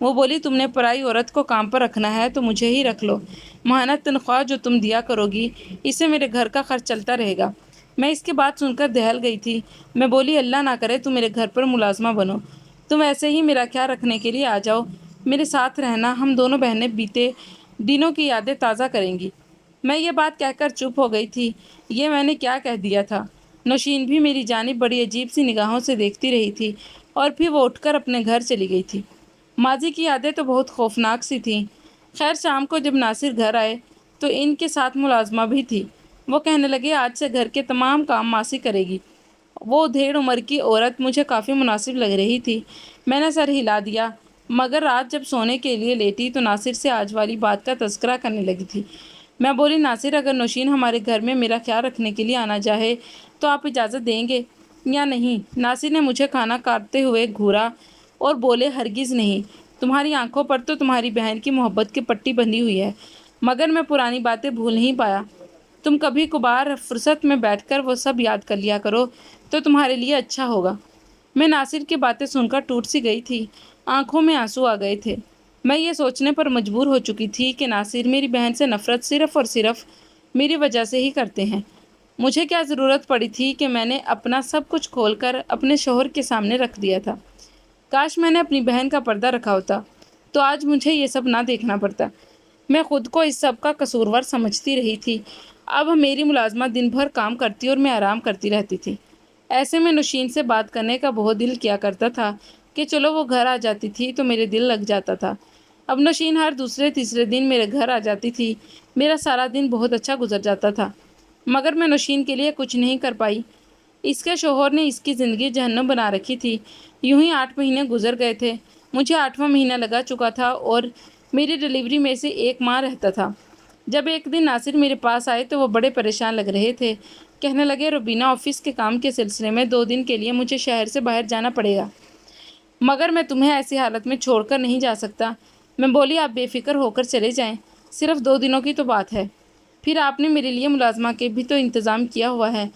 وہ بولی تم نے پرائی عورت کو کام پر رکھنا ہے تو مجھے ہی رکھ لو، ماہانہ تنخواہ جو تم دیا کرو گی اس سے میرے گھر کا خرچ چلتا رہے گا۔ میں اس کی بات سن کر دہل گئی تھی۔ میں بولی اللہ نہ کرے تم میرے گھر پر ملازمہ بنو، تم ایسے ہی میرا خیال رکھنے کے لیے آ جاؤ، میرے ساتھ رہنا، ہم دونوں بہنیں بیتے دنوں کی یادیں تازہ کریں گی۔ میں یہ بات کہہ کر چپ ہو گئی تھی۔ یہ میں نے کیا کہہ دیا تھا؟ نوشین بھی میری جانب بڑی عجیب سی نگاہوں سے دیکھتی رہی تھی اور پھر وہ اٹھ کر اپنے گھر چلی گئی تھی۔ ماضی کی یادیں تو بہت خوفناک سی تھیں۔ خیر شام کو جب ناصر گھر آئے تو ان کے ساتھ ملازمہ بھی تھی۔ وہ کہنے لگے آج سے گھر کے تمام کام ماسی کرے گی۔ وہ ادھیڑ عمر کی عورت مجھے کافی مناسب لگ رہی تھی۔ میں نے سر ہلا دیا، مگر رات جب سونے کے لیے لیٹی تو ناصر سے آج والی بات کا تذکرہ کرنے لگی تھی۔ میں بولی ناصر اگر نوشین ہمارے گھر میں میرا خیال رکھنے کے لیے آنا چاہے تو آپ اجازت دیں گے یا نہیں؟ ناصر نے مجھے کھانا کاٹتے ہوئے گھورا اور بولے ہرگز نہیں، تمہاری آنکھوں پر تو تمہاری بہن کی محبت کی پٹی بندھی ہوئی ہے، مگر میں پرانی باتیں بھول نہیں پایا۔ تم کبھی کبھار فرصت میں بیٹھ کر وہ سب یاد کر لیا کرو تو تمہارے لیے اچھا ہوگا۔ میں ناصر کی باتیں سن کر ٹوٹ سی گئی تھی، آنکھوں میں آنسو آ گئے تھے۔ میں یہ سوچنے پر مجبور ہو چکی تھی کہ ناصر میری بہن سے نفرت صرف اور صرف میری وجہ سے ہی کرتے ہیں۔ مجھے کیا ضرورت پڑی تھی کہ میں نے اپنا سب کچھ کھول کر اپنے شوہر کے سامنے رکھ دیا تھا؟ کاش میں نے اپنی بہن کا پردہ رکھا ہوتا تو آج مجھے یہ سب نہ دیکھنا پڑتا۔ میں خود کو اس سب کا قصوروار سمجھتی رہی تھی۔ اب میری ملازمہ دن بھر کام کرتی اور میں آرام کرتی رہتی تھی۔ ایسے میں نوشین سے بات کرنے کا بہت دل کیا کرتا تھا کہ چلو وہ گھر آ جاتی تھی تو میرے دل لگ جاتا تھا۔ اب نوشین ہر دوسرے تیسرے دن میرے گھر آ جاتی تھی، میرا سارا دن بہت اچھا گزر جاتا تھا، مگر میں نوشین کے لیے کچھ نہیں کر پائی۔ اس کے شوہر نے اس کی زندگی جہنم بنا رکھی تھی۔ یوں ہی 8 مہینے گزر گئے تھے۔ مجھے 8واں مہینہ لگا چکا تھا اور میری ڈلیوری میں سے 1 ماہ رہتا تھا۔ جب ایک دن ناصر میرے پاس آئے تو وہ بڑے پریشان لگ رہے تھے۔ کہنے لگے روبینہ آفس کے کام کے سلسلے میں 2 دن کے لیے مجھے شہر سے باہر جانا پڑے گا، مگر میں تمہیں ایسی حالت میں چھوڑ کر نہیں جا سکتا۔ میں بولی آپ بے فکر ہو کر چلے جائیں، صرف 2 دنوں کی تو بات ہے، پھر آپ نے میرے لیے ملازمہ کے بھی تو انتظام کیا ہوا ہے،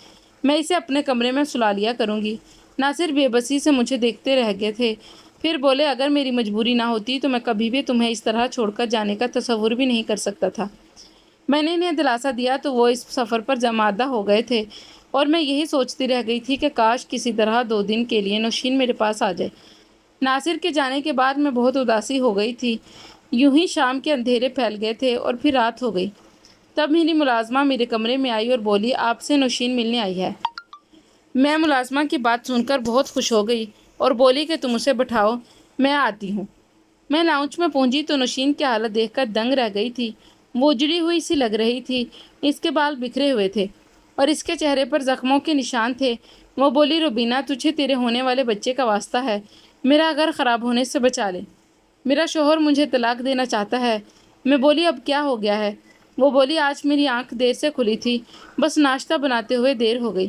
میں اسے اپنے کمرے میں سلا لیا کروں گی۔ ناصر بے بسی سے مجھے دیکھتے رہ گئے تھے، پھر بولے اگر میری مجبوری نہ ہوتی تو میں کبھی بھی تمہیں اس طرح چھوڑ کر جانے کا تصور بھی نہیں کر سکتا تھا۔ میں نے انہیں دلاسا دیا تو وہ اس سفر پر جمادہ ہو گئے تھے اور میں یہی سوچتی رہ گئی تھی کہ کاش کسی طرح 2 دن کے لیے نوشین میرے پاس آ جائے۔ ناصر کے جانے کے بعد میں بہت اداسی ہو گئی تھی۔ یوں ہی شام کے اندھیرے پھیل گئے تھے اور پھر رات ہو گئی۔ تب میری ملازمہ میرے کمرے میں آئی اور بولی آپ سے نوشین ملنے آئی ہے۔ میں ملازمہ کی بات سن کر بہت خوش ہو گئی اور بولی کہ تم اسے بٹھاؤ، میں آتی ہوں۔ میں لاؤنج میں پہنچی تو نوشین کی حالت دیکھ کر دنگ رہ گئی تھی۔ وہ اجڑی ہوئی سی لگ رہی تھی، اس کے بال بکھرے ہوئے تھے اور اس کے چہرے پر زخموں کے نشان تھے۔ وہ بولی روبینہ تجھے تیرے ہونے والے بچے کا واسطہ ہے، میرا گھر خراب ہونے سے بچا لے، میرا شوہر مجھے طلاق دینا چاہتا ہے۔ میں بولی اب کیا ہو گیا ہے؟ وہ بولی آج میری آنکھ دیر سے کھلی تھی، بس ناشتہ بناتے ہوئے دیر ہو گئی،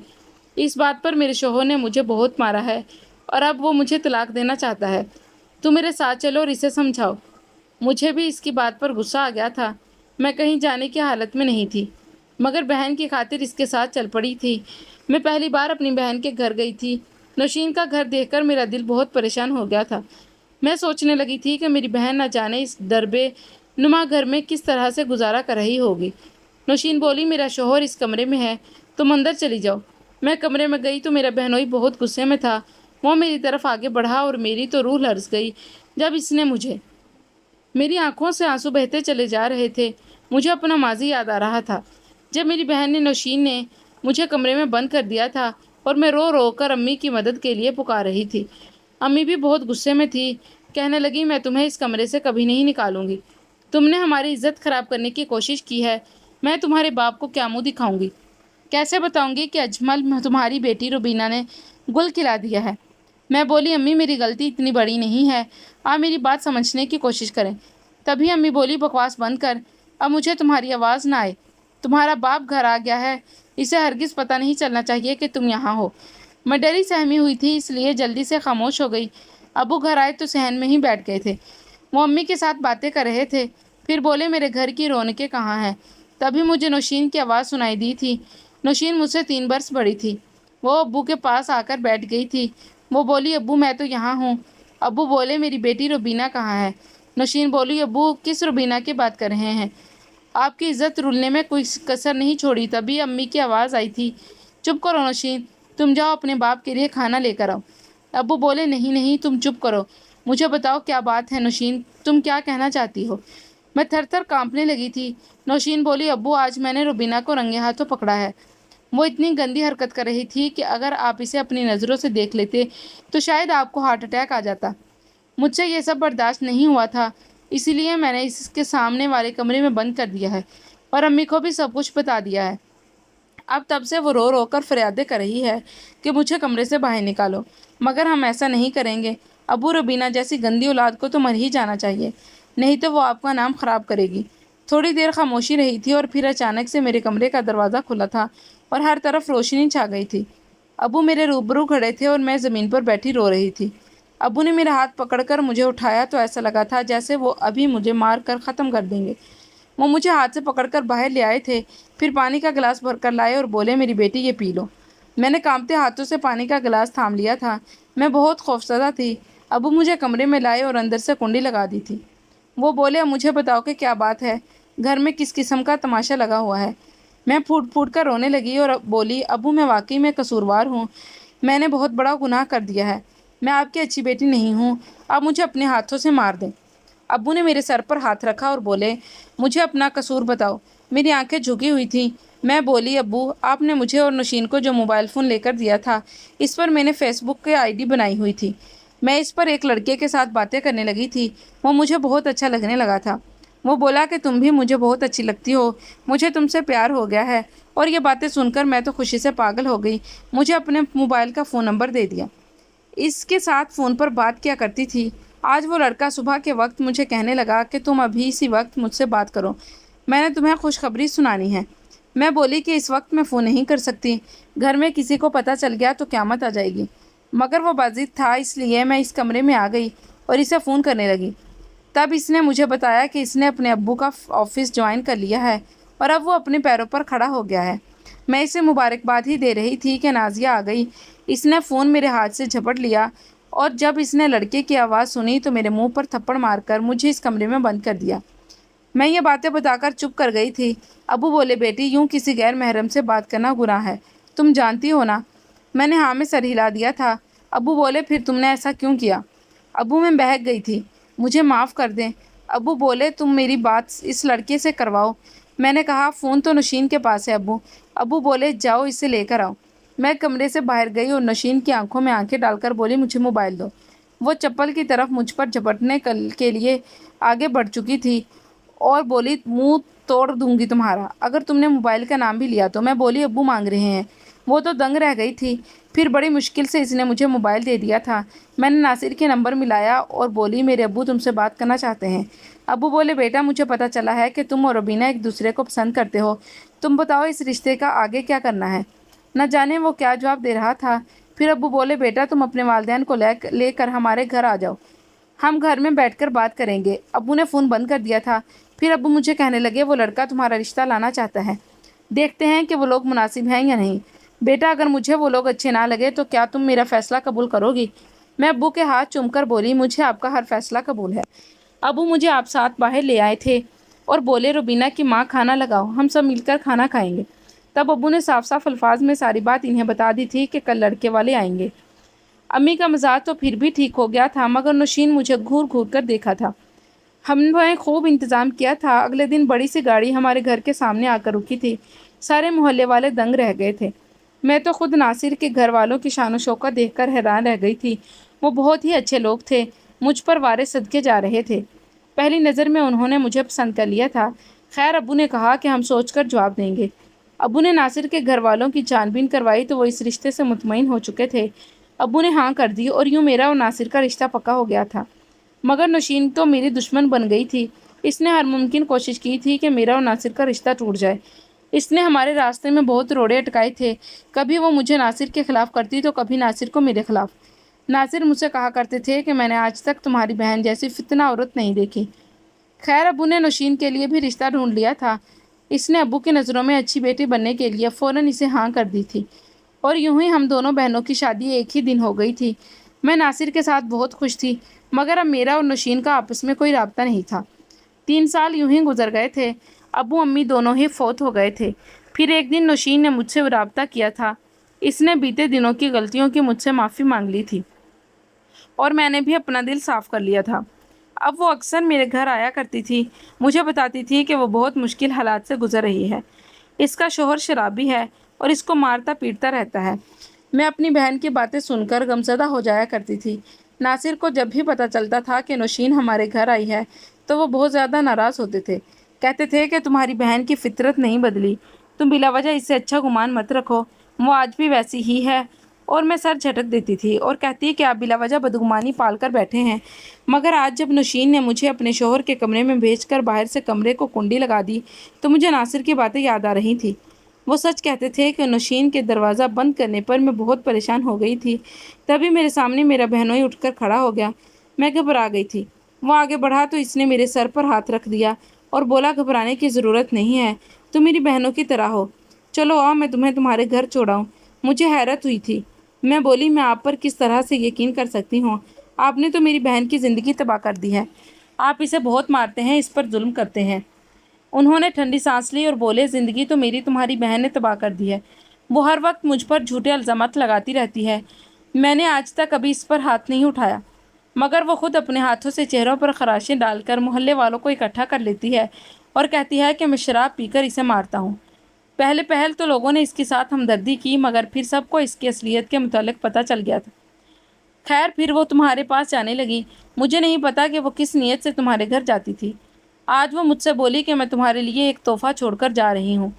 اس بات پر میرے شوہر نے مجھے بہت مارا ہے اور اب وہ مجھے طلاق دینا چاہتا ہے۔ تم میرے ساتھ چلو اور اسے سمجھاؤ۔ مجھے بھی اس کی بات پر غصہ آ گیا تھا۔ میں کہیں جانے کی حالت میں نہیں تھی، مگر بہن کی خاطر اس کے ساتھ چل پڑی تھی۔ میں پہلی بار اپنی بہن کے گھر گئی تھی۔ نوشین کا گھر دیکھ کر میرا دل بہت پریشان ہو گیا تھا۔ میں سوچنے لگی تھی کہ میری بہن نہ جانے اس دربے نما گھر میں کس طرح سے گزارا کر رہی ہوگی۔ نوشین بولی میرا شوہر اس کمرے میں ہے، تم اندر چلی جاؤ۔ میں کمرے میں گئی تو میرا بہنوئی بہت غصے میں تھا۔ وہ میری طرف آگے بڑھا اور میری تو روح لرز گئی جب اس نے مجھے، میری آنکھوں سے آنسو بہتے چلے جا رہے تھے۔ مجھے اپنا ماضی یاد آ رہا تھا جب میری بہن نے نوشین نے مجھے کمرے میں بند کر دیا تھا اور میں رو رو کر امی کی مدد کے لیے پکار رہی تھی۔ امی بھی بہت غصے میں تھی، کہنے لگی میں تمہیں اس کمرے سے کبھی نہیں نکالوں گی، تم نے ہماری عزت خراب کرنے کی کوشش کی ہے، میں تمہارے باپ کو کیا منہ دکھاؤں گی، کیسے بتاؤں گی کہ اجمل تمہاری بیٹی روبینہ نے گل کھلا دیا ہے۔ میں بولی امی میری غلطی اتنی بڑی نہیں ہے، آپ میری بات سمجھنے کی کوشش کریں۔ تبھی امی بولی بکواس بند کر، اب مجھے تمہاری آواز نہ آئے، تمہارا باپ گھر آ گیا ہے، اسے ہرگز پتہ نہیں چلنا چاہیے کہ تم یہاں ہو۔ میں ڈری سہمی ہوئی تھی اس لیے جلدی سے خاموش ہو گئی۔ ابو گھر آئے تو صحن میں ہی بیٹھ گئے تھے، وہ امی کے ساتھ باتیں کر رہے تھے، پھر بولے میرے گھر کی رونقیں کہاں ہیں؟ تبھی مجھے نوشین کی آواز سنائی دی تھی۔ نوشین مجھ سے 3 برس بڑی تھی، وہ ابو کے پاس آ کر بیٹھ گئی تھی۔ وہ بولی ابو میں تو یہاں ہوں۔ ابو بولے میری بیٹی روبینہ کہاں ہے؟ نوشین بولی، ابو کس روبینہ کی بات کر رہے ہیں؟ آپ کی عزت رولنے میں کوئی کسر نہیں چھوڑی۔ تبھی امی کی آواز آئی تھی، چپ کرو نوشین، تم جاؤ اپنے باپ کے لیے کھانا لے کر آؤ۔ ابو بولے، نہیں نہیں، تم چپ کرو، مجھے بتاؤ کیا بات ہے نوشین، تم کیا کہنا چاہتی ہو؟ میں تھر تھر کانپنے لگی تھی۔ نوشین بولی، ابو آج میں نے روبینہ کو رنگے ہاتھوں پکڑا ہے۔ وہ اتنی گندی حرکت کر رہی تھی کہ اگر آپ اسے اپنی نظروں سے دیکھ لیتے تو شاید آپ کو ہارٹ اٹیک آ جاتا۔ مجھ سے یہ سب برداشت نہیں ہوا تھا، اسی لیے میں نے اس کے سامنے والے کمرے میں بند کر دیا ہے اور امی کو بھی سب کچھ بتا دیا ہے۔ اب تب سے وہ رو رو کر فریادیں کر رہی ہے کہ مجھے کمرے سے باہر نکالو، مگر ہم ایسا نہیں کریں گے۔ ابو روبینہ جیسی گندی اولاد کو تو مر ہی جانا چاہیے، نہیں تو وہ آپ کا نام خراب کرے گی۔ تھوڑی دیر خاموشی رہی تھی اور پھر اچانک سے میرے کمرے کا دروازہ کھلا تھا اور ہر طرف روشنی چھا گئی تھی۔ ابو میرے روبرو کھڑے تھے اور میں زمین پر بیٹھی رو رہی تھی۔ ابو نے میرا ہاتھ پکڑ کر مجھے اٹھایا تو ایسا لگا تھا جیسے وہ ابھی مجھے مار کر ختم کر دیں گے۔ وہ مجھے ہاتھ سے پکڑ کر باہر لے آئے تھے، پھر پانی کا گلاس بھر کر لائے اور بولے، میری بیٹی یہ پی لو۔ میں نے کانپتے ہاتھوں سے پانی کا گلاس تھام لیا تھا۔ میں بہت خوفزدہ تھی۔ ابو مجھے کمرے میں لائے اور اندر سے کنڈی لگا دی تھی۔ وہ بولے، اب مجھے بتاؤ کہ کیا بات ہے، گھر میں کس قسم کا تماشا لگا ہوا ہے؟ میں پھوٹ پھوٹ کر رونے لگی اور بولی، ابو میں واقعی میں قصوروار ہوں، میں نے بہت بڑا گناہ کر دیا ہے، میں آپ کی اچھی بیٹی نہیں ہوں، آپ مجھے اپنے ہاتھوں سے مار دیں۔ ابو نے میرے سر پر ہاتھ رکھا اور بولے، مجھے اپنا قصور بتاؤ۔ میری آنکھیں جھکی ہوئی تھیں۔ میں بولی، ابو آپ نے مجھے اور نوشین کو جو موبائل فون لے کر دیا تھا، اس پر میں نے فیس بک کی آئی ڈی بنائی ہوئی تھی، میں اس پر ایک لڑکے کے ساتھ باتیں کرنے لگی تھی، وہ مجھے بہت اچھا لگنے لگا تھا۔ وہ بولا کہ تم بھی مجھے بہت اچھی لگتی ہو، مجھے تم سے پیار ہو گیا ہے۔ اور یہ باتیں سن کر میں تو خوشی سے پاگل ہو گئی، مجھے اپنے موبائل کا فون نمبر دے دیا، اس کے ساتھ فون پر بات کیا کرتی تھی۔ آج وہ لڑکا صبح کے وقت مجھے کہنے لگا کہ تم ابھی اسی وقت مجھ سے بات کرو، میں نے تمہیں خوشخبری سنانی ہے۔ میں بولی کہ اس وقت میں فون نہیں کر سکتی، گھر میں کسی کو پتہ چل گیا تو قیامت آ جائے گی۔ مگر وہ باضد تھا، اس لیے میں اس کمرے میں آ گئی اور اسے فون کرنے لگی۔ تب اس نے مجھے بتایا کہ اس نے اپنے ابو کا آفس جوائن کر لیا ہے اور اب وہ اپنے پیروں پر کھڑا ہو گیا ہے۔ میں اسے مبارکباد ہی دے رہی تھی کہ نازیہ آ گئی۔ اس نے فون میرے ہاتھ سے جھپٹ لیا اور جب اس نے لڑکے کی آواز سنی تو میرے منہ پر تھپڑ مار کر مجھے اس کمرے میں بند کر دیا۔ میں یہ باتیں بتا کر چپ کر گئی تھی۔ ابو بولے، بیٹی یوں کسی غیر محرم سے بات کرنا گناہ ہے، تم جانتی ہو نا؟ میں نے ہاں میں سر ہلا دیا تھا۔ ابو بولے، پھر تم نے ایسا کیوں کیا؟ ابو میں بہک گئی تھی، مجھے معاف کر دیں۔ ابو بولے، تم میری بات اس لڑکے سے کرواؤ۔ میں نے کہا، فون تو نوشین کے پاس ہے ابو۔ ابو بولے، جاؤ اسے لے کر آؤ۔ میں کمرے سے باہر گئی اور نوشین کی آنکھوں میں آنکھیں ڈال کر بولی، مجھے موبائل دو۔ وہ چپل کی طرف مجھ پر جھپٹنے کے لیے آگے بڑھ چکی تھی اور بولی، منہ توڑ دوں گی تمہارا اگر تم نے موبائل کا نام بھی لیا تو۔ میں بولی، ابو مانگ رہے ہیں۔ وہ تو دنگ رہ گئی تھی۔ پھر بڑی مشکل سے اس نے مجھے موبائل دے دیا تھا۔ میں نے ناصر کے نمبر ملایا اور بولی، میرے ابو تم سے بات کرنا چاہتے ہیں۔ ابو بولے، بیٹا مجھے پتہ چلا ہے کہ تم اور روبینہ ایک دوسرے کو پسند کرتے ہو، تم بتاؤ اس رشتے کا آگے کیا کرنا ہے؟ نہ جانے وہ کیا جواب دے رہا تھا۔ پھر ابو بولے، بیٹا تم اپنے والدین کو لے کر ہمارے گھر آ جاؤ، ہم گھر میں بیٹھ کر بات کریں گے۔ ابو نے فون بند کر دیا تھا۔ پھر ابو مجھے کہنے لگے، وہ لڑکا تمہارا رشتہ لانا چاہتا ہے، دیکھتے ہیں کہ وہ لوگ مناسب ہیں یا نہیں۔ بیٹا اگر مجھے وہ لوگ اچھے نہ لگے تو کیا تم میرا فیصلہ قبول کرو گی؟ میں ابو کے ہاتھ چوم کر بولی، مجھے آپ کا ہر فیصلہ قبول ہے۔ ابو مجھے آپ ساتھ باہر لے آئے تھے اور بولے، روبینہ کی ماں کھانا لگاؤ، ہم سب مل کر کھانا کھائیں گے۔ تب ابو نے صاف صاف الفاظ میں ساری بات انہیں بتا دی تھی کہ کل لڑکے والے آئیں گے۔ امی کا مزاج تو پھر بھی ٹھیک ہو گیا تھا، مگر نوشین مجھے گھور گھور کر دیکھا تھا۔ ہم نے خوب انتظام کیا تھا۔ اگلے دن بڑی سی گاڑی ہمارے گھر کے سامنے آ کر رکی تھی۔ سارے محلے والے دنگ رہ گئے تھے۔ میں تو خود ناصر کے گھر والوں کی شان و شوکت دیکھ کر حیران رہ گئی تھی۔ وہ بہت ہی اچھے لوگ تھے، مجھ پر وارے صدقے جا رہے تھے۔ پہلی نظر میں انہوں نے مجھے پسند کر لیا تھا۔ خیر ابو نے کہا کہ ہم سوچ کر جواب دیں گے۔ ابو نے ناصر کے گھر والوں کی جان بین کروائی تو وہ اس رشتے سے مطمئن ہو چکے تھے۔ ابو نے ہاں کر دی اور یوں میرا اور ناصر کا رشتہ پکا ہو گیا تھا۔ مگر نوشین تو میری دشمن بن گئی تھی۔ اس نے ہر ممکن کوشش کی تھی کہ میرا اور ناصر کا رشتہ ٹوٹ جائے۔ اس نے ہمارے راستے میں بہت روڑے اٹکائے تھے، کبھی وہ مجھے ناصر کے خلاف کرتی تو کبھی ناصر کو میرے خلاف۔ ناصر مجھ سے کہا کرتے تھے کہ میں نے آج تک تمہاری بہن جیسی فتنہ عورت نہیں دیکھی۔ خیر ابو نے نوشین کے لیے بھی رشتہ ڈھونڈ لیا تھا۔ اس نے ابو کی نظروں میں اچھی بیٹی بننے کے لیے فوراً اسے ہاں کر دی تھی اور یوں ہی ہم دونوں بہنوں کی شادی ایک ہی دن ہو گئی تھی۔ میں ناصر کے ساتھ بہت خوش تھی۔ مگر اب میرا اور نوشین کا آپس میں کوئی رابطہ نہیں تھا۔ 3 سال یوں ہی گزر گئے تھے۔ ابو امی دونوں ہی فوت ہو گئے تھے۔ پھر ایک دن نوشین نے مجھ سے رابطہ کیا تھا۔ اس نے بیتے دنوں کی غلطیوں کی مجھ سے معافی مانگ لی تھی اور میں نے بھی اپنا دل صاف کر لیا تھا۔ اب وہ اکثر میرے گھر آیا کرتی تھی۔ مجھے بتاتی تھی کہ وہ بہت مشکل حالات سے گزر رہی ہے۔ اس کا شوہر شرابی ہے اور اس کو مارتا پیٹتا رہتا ہے۔ میں اپنی بہن کی باتیں سن کر غمزدہ ہو جایا کرتی تھی۔ ناصر کو جب بھی پتہ چلتا تھا کہ نوشین ہمارے گھر آئی ہے تو وہ بہت زیادہ ناراض ہوتے تھے۔ کہتے تھے کہ تمہاری بہن کی فطرت نہیں بدلی، تم بلا وجہ اس سے اچھا گمان مت رکھو، وہ آج بھی ویسی ہی ہے۔ اور میں سر جھٹک دیتی تھی اور کہتی کہ آپ بلا وجہ بدگمانی پال کر بیٹھے ہیں۔ مگر آج جب نوشین نے مجھے اپنے شوہر کے کمرے میں بھیج کر باہر سے کمرے کو کنڈی لگا دی تو مجھے ناصر کی باتیں یاد آ رہی تھیں۔ وہ سچ کہتے تھے کہ نوشین کے دروازہ بند کرنے پر میں بہت پریشان ہو گئی تھی۔ تبھی میرے سامنے میرا بہنوئی اٹھ کر کھڑا ہو گیا۔ میں گھبرا گئی تھی۔ وہ آگے بڑھا تو اس نے میرے سر پر ہاتھ رکھ دیا اور بولا گھبرانے کی ضرورت نہیں ہے، تم میری بہنوں کی طرح ہو، چلو آؤ میں تمہیں تمہارے گھر چھوڑاؤں۔ مجھے حیرت ہوئی تھی۔ میں بولی میں آپ پر کس طرح سے یقین کر سکتی ہوں؟ آپ نے تو میری بہن کی زندگی تباہ کر دی ہے۔ آپ اسے بہت مارتے ہیں، اس پر ظلم کرتے ہیں۔ انہوں نے ٹھنڈی سانس لی اور بولے زندگی تو میری تمہاری بہن نے تباہ کر دی ہے۔ وہ ہر وقت مجھ پر جھوٹے الزامات لگاتی رہتی ہے۔ میں نے آج تک کبھی اس پر ہاتھ نہیں اٹھایا، مگر وہ خود اپنے ہاتھوں سے چہروں پر خراشیں ڈال کر محلے والوں کو اکٹھا کر لیتی ہے اور کہتی ہے کہ میں شراب پی کر اسے مارتا ہوں۔ پہل تو لوگوں نے اس کے ساتھ ہمدردی کی، مگر پھر سب کو اس کی اصلیت کے متعلق پتہ چل گیا تھا۔ خیر پھر وہ تمہارے پاس جانے لگی۔ مجھے نہیں پتا کہ وہ کس نیت سے تمہارے گھر جاتی تھی۔ آج وہ مجھ سے بولی کہ میں تمہارے لیے ایک تحفہ چھوڑ کر جا رہی ہوں۔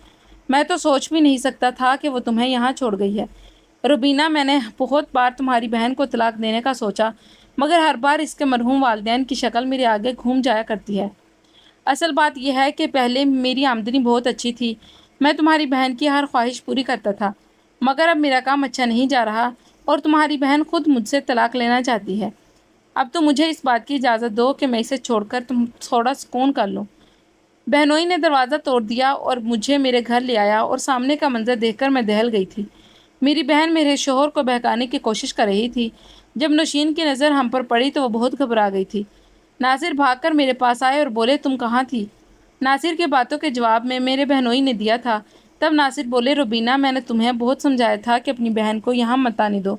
میں تو سوچ بھی نہیں سکتا تھا کہ وہ تمہیں یہاں چھوڑ گئی ہے۔ روبینہ، میں نے بہت بار تمہاری بہن کو طلاق دینے کا سوچا، مگر ہر بار اس کے مرحوم والدین کی شکل میرے آگے گھوم جایا کرتی ہے۔ اصل بات یہ ہے کہ پہلے میری آمدنی بہت اچھی تھی، میں تمہاری بہن کی ہر خواہش پوری کرتا تھا، مگر اب میرا کام اچھا نہیں جا رہا اور تمہاری بہن خود مجھ سے طلاق لینا چاہتی ہے۔ اب تو مجھے اس بات کی اجازت دو کہ میں اسے چھوڑ کر تم تھوڑا سکون کر لوں۔ بہنوئی نے دروازہ توڑ دیا اور مجھے میرے گھر لے آیا اور سامنے کا منظر دیکھ کر میں دہل گئی تھی۔ میری بہن میرے شوہر کو بہکانے کی کوشش کر رہی تھی۔ جب نوشین کی نظر ہم پر پڑی تو وہ بہت گھبرا گئی تھی۔ ناصر بھاگ کر میرے پاس آئے اور بولے تم کہاں تھی؟ ناصر کی باتوں کے جواب میں میرے بہنوئی نے دیا تھا۔ تب ناصر بولے روبینہ، میں نے تمہیں بہت سمجھایا تھا کہ اپنی بہن کو یہاں مت آنے دو،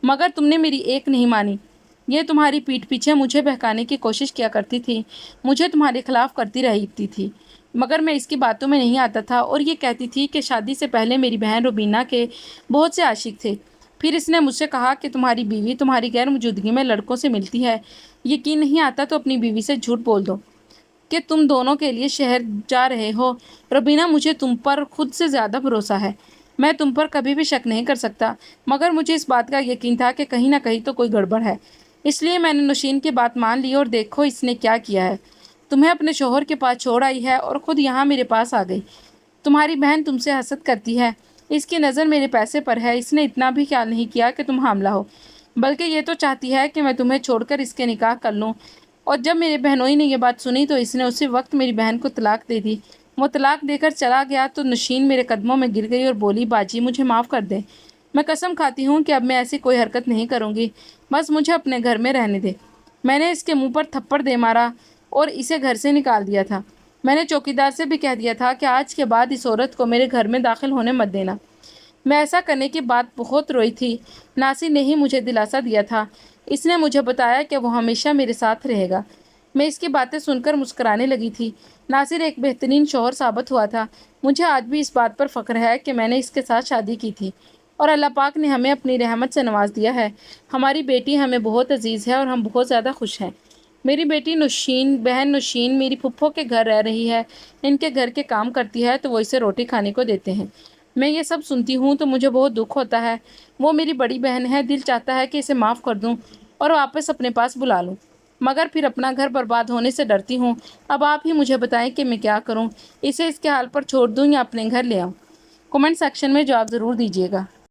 مگر تم نے میری ایک نہیں مانی۔ یہ تمہاری پیٹھ پیچھے مجھے بہکانے کی کوشش کیا کرتی تھی، مجھے تمہارے خلاف کرتی رہتی تھی، مگر میں اس کی باتوں میں نہیں آتا تھا اور یہ کہتی تھی کہ شادی سے پہلے میری بہن روبینہ کے بہت سے عاشق تھے۔ پھر اس نے مجھ سے کہا کہ تمہاری بیوی تمہاری غیر موجودگی میں لڑکوں سے ملتی ہے، یقین نہیں آتا تو اپنی بیوی سے جھوٹ بول دو کہ تم دونوں کے لیے شہر جا رہے ہو۔ روبینہ، مجھے تم پر خود سے زیادہ بھروسہ ہے، میں تم پر کبھی بھی شک نہیں کر سکتا، مگر مجھے اس بات کا یقین تھا کہ کہیں نہ کہیں تو کوئی گڑبڑ ہے، اس لیے میں نے نوشین کی بات مان لی اور دیکھو اس نے کیا کیا ہے، تمہیں اپنے شوہر کے پاس چھوڑ آئی ہے اور خود یہاں میرے پاس آ گئی۔ تمہاری بہن تم سے حسد کرتی ہے، اس کی نظر میرے پیسے پر ہے، اس نے اتنا بھی خیال نہیں کیا کہ تم حاملہ ہو، بلکہ یہ تو چاہتی ہے کہ میں تمہیں چھوڑ کر اس کے نکاح کر لوں۔ اور جب میرے بہنوئی نے یہ بات سنی تو اس نے اسی وقت میری بہن کو طلاق دے دی۔ وہ طلاق دے کر چلا گیا تو نوشین میرے قدموں میں گر گئی اور بولی باجی مجھے معاف کر دیں، میں قسم کھاتی ہوں کہ اب میں ایسی کوئی حرکت نہیں کروں گی، بس مجھے اپنے گھر میں رہنے دے۔ میں نے اس کے منہ پر تھپڑ دے مارا اور اسے گھر سے نکال دیا تھا۔ میں نے چوکیدار سے بھی کہہ دیا تھا کہ آج کے بعد اس عورت کو میرے گھر میں داخل ہونے مت دینا۔ میں ایسا کرنے کے بعد بہت روئی تھی۔ ناصر نے ہی مجھے دلاسا دیا تھا، اس نے مجھے بتایا کہ وہ ہمیشہ میرے ساتھ رہے گا۔ میں اس کی باتیں سن کر مسکرانے لگی تھی۔ ناصر ایک بہترین شوہر ثابت ہوا تھا۔ مجھے آج بھی اس بات پر فخر ہے کہ میں نے اس کے ساتھ شادی کی تھی اور اللہ پاک نے ہمیں اپنی رحمت سے نواز دیا ہے۔ ہماری بیٹی ہمیں بہت عزیز ہے اور ہم بہت زیادہ خوش ہیں۔ میری بیٹی بہن نوشین میری پھپھو کے گھر رہ رہی ہے، ان کے گھر کے کام کرتی ہے تو وہ اسے روٹی کھانے کو دیتے ہیں۔ میں یہ سب سنتی ہوں تو مجھے بہت دکھ ہوتا ہے۔ وہ میری بڑی بہن ہے، دل چاہتا ہے کہ اسے معاف کر دوں اور واپس اپنے پاس بلا لوں، مگر پھر اپنا گھر برباد ہونے سے ڈرتی ہوں۔ اب آپ ہی مجھے بتائیں کہ میں کیا کروں، اسے اس کے حال پر چھوڑ دوں یا اپنے گھر لے آؤں؟ کمنٹ سیکشن میں جواب ضرور دیجیے گا۔